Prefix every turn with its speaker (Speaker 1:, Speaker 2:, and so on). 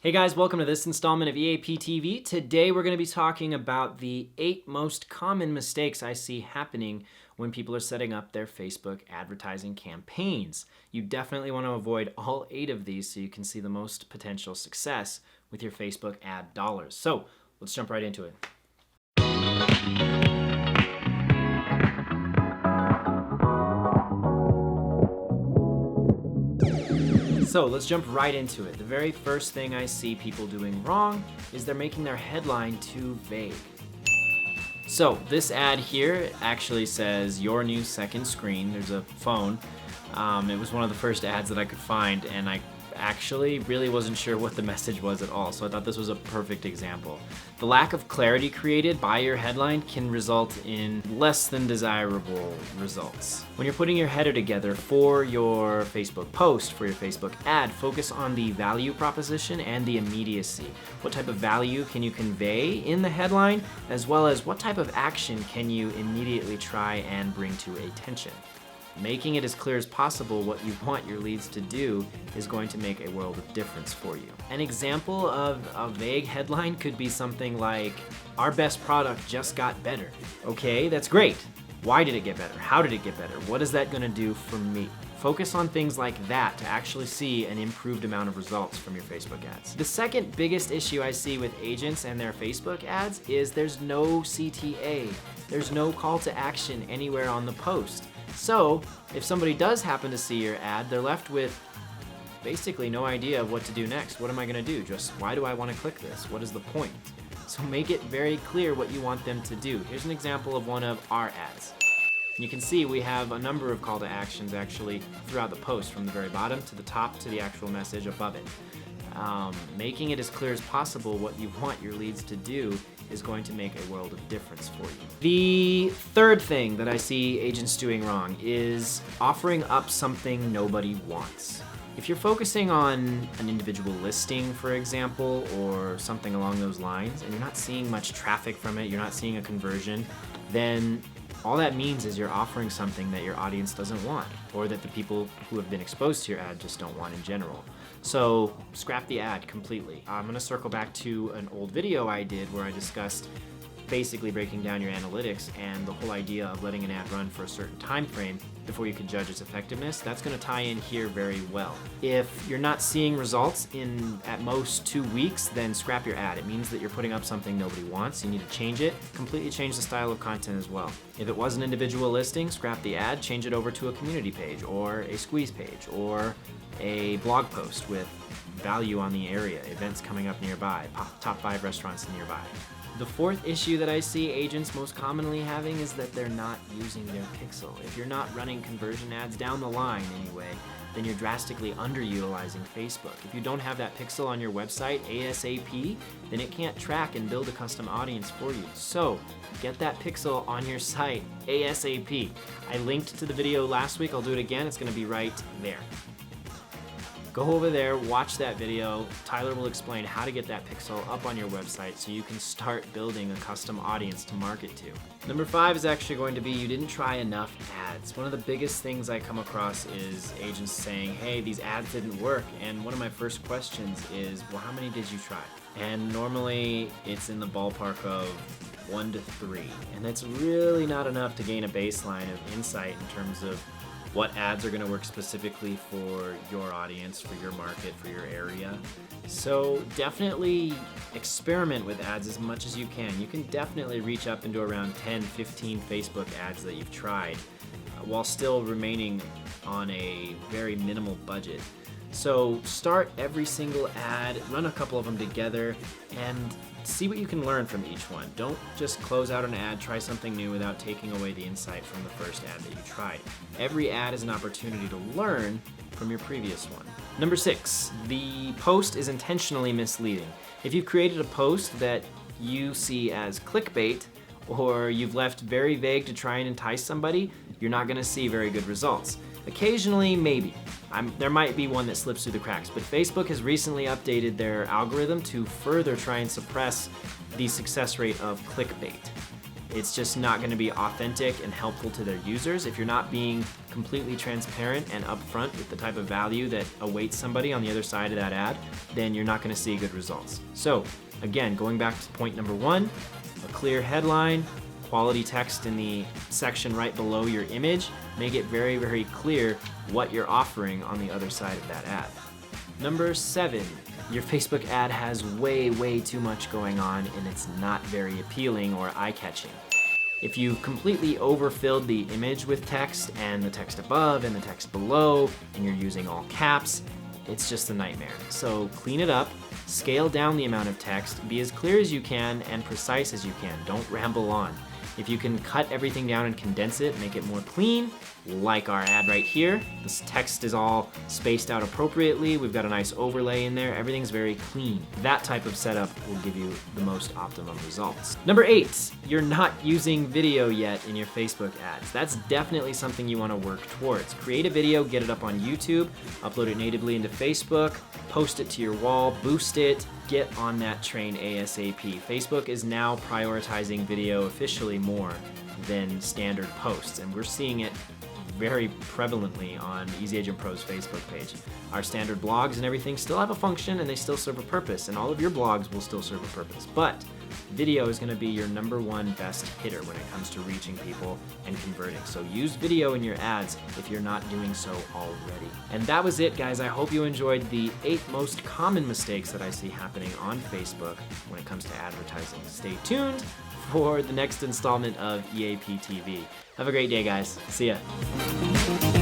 Speaker 1: Hey guys, welcome to this installment of EAP TV. Today we're going to be talking about the 8 most common mistakes I see happening when people are setting up their Facebook advertising campaigns. You definitely want to avoid all 8 of these so you can see the most potential success with your Facebook ad dollars. So let's jump right into it. So let's jump right into it. The very first thing I see people doing wrong is they're making their headline too vague. So this ad here actually says your new second screen. There's a phone. It was one of the first ads that I could find, and I actually really wasn't sure what the message was at all, so I thought this was a perfect example. The lack of clarity created by your headline can result in less than desirable results. When you're putting your header together for your Facebook post, for your Facebook ad, focus on the value proposition and the immediacy. What type of value can you convey in the headline, as well as what type of action can you immediately try and bring to attention. Making it as clear as possible what you want your leads to do is going to make a world of difference for you. An example of a vague headline could be something like, our best product just got better. Okay, that's great. Why did it get better? How did it get better? What is that going to do for me? Focus on things like that to actually see an improved amount of results from your Facebook ads. The second biggest issue I see with agents and their Facebook ads is there's no CTA. There's no call to action anywhere on the post. So if somebody does happen to see your ad, they're left with basically no idea of what to do next. What am I going to do? Just why do I want to click this? What is the point? So make it very clear what you want them to do. Here's an example of one of our ads. You can see we have a number of call to actions actually throughout the post, from the very bottom to the top to the actual message above it. Making it as clear as possible what you want your leads to do is going to make a world of difference for you. The third thing that I see agents doing wrong is offering up something nobody wants. If you're focusing on an individual listing, for example, or something along those lines, and you're not seeing much traffic from it, you're not seeing a conversion, then all that means is you're offering something that your audience doesn't want, or that the people who have been exposed to your ad just don't want in general. So scrap the ad completely. I'm gonna circle back to an old video I did where I discussed basically breaking down your analytics and the whole idea of letting an ad run for a certain time frame before you can judge its effectiveness. That's going to tie in here very well. If you're not seeing results in at most 2 weeks, then scrap your ad. It means that you're putting up something nobody wants. You need to change it, completely change the style of content as well. If it was an individual listing, scrap the ad, change it over to a community page or a squeeze page or a blog post with value on the area, events coming up nearby, top 5 restaurants nearby. The fourth issue that I see agents most commonly having is that they're not using their pixel. If you're not running conversion ads down the line anyway, then you're drastically underutilizing Facebook. If you don't have that pixel on your website ASAP, then it can't track and build a custom audience for you. So get that pixel on your site ASAP. I linked to the video last week. I'll do it again. It's going to be right there. Go over there, watch that video. Tyler will explain how to get that pixel up on your website so you can start building a custom audience to market to. Number 5 is actually going to be you didn't try enough ads. One of the biggest things I come across is agents saying, hey, these ads didn't work. And one of my first questions is, well, how many did you try? And normally it's in the ballpark of 1 to 3. And that's really not enough to gain a baseline of insight in terms of what ads are going to work specifically for your audience, for your market, for your area. So definitely experiment with ads as much as you can. You can definitely reach up into around 10, 15 Facebook ads that you've tried while still remaining on a very minimal budget. So start every single ad, run a couple of them together, and see what you can learn from each one. Don't just close out an ad, try something new without taking away the insight from the first ad that you tried. Every ad is an opportunity to learn from your previous one. Number 6, the post is intentionally misleading. If you've created a post that you see as clickbait, or you've left very vague to try and entice somebody, you're not going to see very good results. Occasionally, maybe. There might be one that slips through the cracks, but Facebook has recently updated their algorithm to further try and suppress the success rate of clickbait. It's just not going to be authentic and helpful to their users. If you're not being completely transparent and upfront with the type of value that awaits somebody on the other side of that ad, then you're not going to see good results. So again, going back to point number 1, a clear headline, quality text in the section right below your image. Make it very, very clear what you're offering on the other side of that ad. Number 7, your Facebook ad has way too much going on and it's not very appealing or eye-catching. If you've completely overfilled the image with text and the text above and the text below and you're using all caps, it's just a nightmare. So clean it up, scale down the amount of text, be as clear as you can and precise as you can. Don't ramble on. If you can cut everything down and condense it, make it more clean, like our ad right here. This text is all spaced out appropriately. We've got a nice overlay in there. Everything's very clean. That type of setup will give you the most optimum results. Number 8, you're not using video yet in your Facebook ads. That's definitely something you want to work towards. Create a video, get it up on YouTube, upload it natively into Facebook, post it to your wall, boost it, get on that train ASAP. Facebook is now prioritizing video officially more than standard posts, and we're seeing it very prevalently on EasyAgentPro's Facebook page. Our standard blogs and everything still have a function and they still serve a purpose, and all of your blogs will still serve a purpose, but video is going to be your number 1 best hitter when it comes to reaching people and converting. So use video in your ads if you're not doing so already. And that was it, guys. I hope you enjoyed the 8 most common mistakes that I see happening on Facebook when it comes to advertising. Stay tuned for the next installment of EAP TV. Have a great day, guys. See ya.